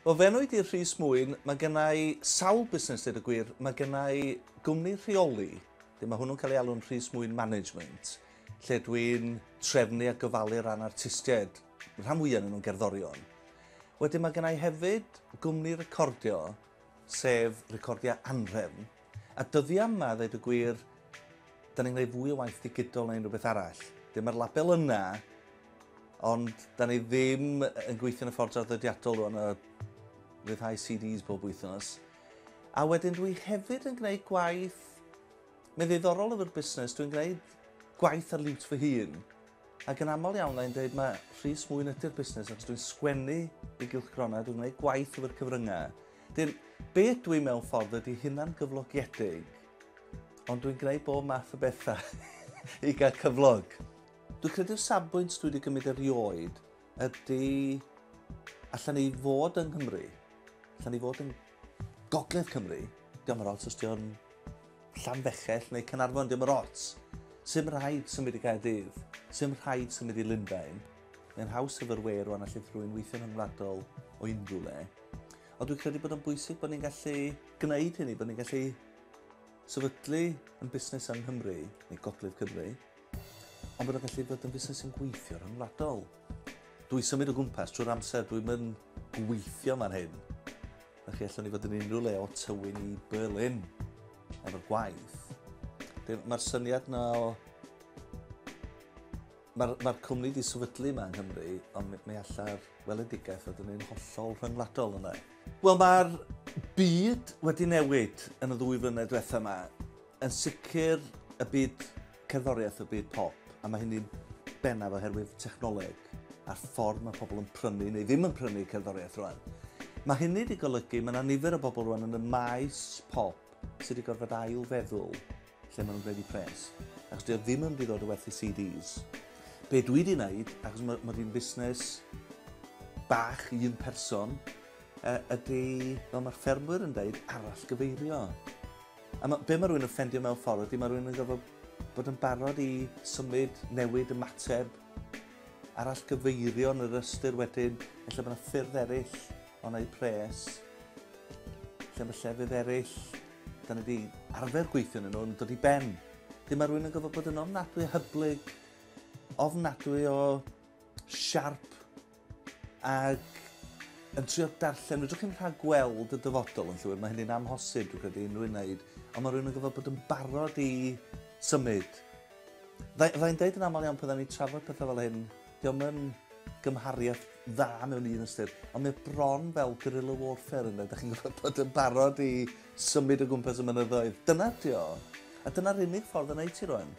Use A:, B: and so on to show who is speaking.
A: O fenwyd i'r Rhys Mwyn, mae gennau sawl busnes dweud y gwir. Mae gennau gwmni rheoli, mae hwnnw'n cael ei alw'n Rhys Mwyn Management, lle dwi'n trefnu a gofalu ran artistiaid, rhan fwyaf nhw'n gerddorion. Wedyn mae gennau hefyd gwmni recordio, sef recordia anrefn, a dyddiau yma, dweud y gwir, da ni'n gwneud fwy o waith digidol neu unrhyw beth arall. Mae'r label yna, ond da ni ddim yn gweithio yn y ffordd traddodiadol rwan o ryddhau CDs bob wythnos. A wedyn dwi hefyd yn gwneud gwaith, mae'n ddiddorol efo'r busnes, dwi'n gwneud gwaith ar liwt fy hun. Ac yn aml iawn mae'n dweud mae Rhys Mwyn ydy'r busnes, ac dwi'n sgwennu i gylchgronau, dwi'n gwneud gwaith efo'r cyfryngau. Beth dwi'n mewn ffordd ydy hunan gyflogiedig, ond dwi'n gwneud bob math o bethau i gael cyflog. Dwi'n credu'r safbwynt dwi wedi gymryd erioed ydy allan ni fod yng Nghymru, allan ni fod yn Gogledd Cymru, diolch yn ots os diolch Llanfechell neu Caernarfon, diolch yn ots. Sym rhaid symud i Gaerdydd, sym rhaid symud i Lundain. Mae'n haws efo'r we rwan allu rhywun weithio'n rhyngwladol o unrhyw le. Ond dwi'n credu bod yn bwysig bod ni'n gallu gwneud hynny, bod ni'n gallu sefydlu yn busnes yng Nghymru, neu Gogledd Cymru, ond bod yn gallu bod yn busnes yn gweithio rhyngwladol. Dwi'n symud o gwmpas trwy'r amser, dwi'n gweithio fan hyn. Felly allwn ni fod yn unrhyw le o Tywyn i Berlin efo'r gwaith. Mae'r syniad na o... Mae'r cwmni wedi sefydlu yma yng Nghymru, ond mae allar weledigaeth fod yn un hollol rhyngwladol yna. Wel, mae'r byd wedi newid yn y 2 flynedd diwethaf yma. Yn sicr y byd cerddoriaeth, y byd pop, a mae hynny'n bennaf oherwydd technoleg a'r ffordd mae pobl yn prynu neu ddim yn prynu cerddoriaeth rwan. Mae hynny wedi golygu, mae yna nifer o bobl rwan yn y maes pop sydd wedi gorfod ail-feddwl lle maen nhw'n gwneud eu pres. Achos dwi ddim yn mynd i ddod o werthu CDs. Be dwi wedi wneud, achos mae di'n busnes bach i un person, ydy, fel mae'r ffermwyr yn dweud, arall-gyfeirio. A be mae rhywun yn ffendio mewn ffordd ydy, mae rhywun yn gorfod bod yn barod i symud, newid, ymateb, arall-gyfeirio yn yr ystyr wedyn, efallai mae yna ffyrdd eraill o wneud pres, lle mae llefydd eraill, da ni wedi arfer gweithio yn nhw'n dod i ben. Mae rhywun yn gofod bod yn ofnadwy hyblyg, ofnadwy o siarp, ac yn trio darllen. Rydych chi'n rhaid gweld y dyfodol yn llwyr, mae hynny'n amhosib, dwi'n credu unrhyw wneud, ond mae rhywun yn gofod bod yn barod i symud. Fydda'n deud yn aml iawn pan ni'n trafod pethau fel hyn, diolch yn gymhariaeth dda mewn un ystyr, ond mae bron fel guerrilla warfare yna, da chi'n gwybod bod yn barod i symud o gwmpas y mynyddoedd. Dyna dio, a dyna'r unig ffordd yn ei ti rwan.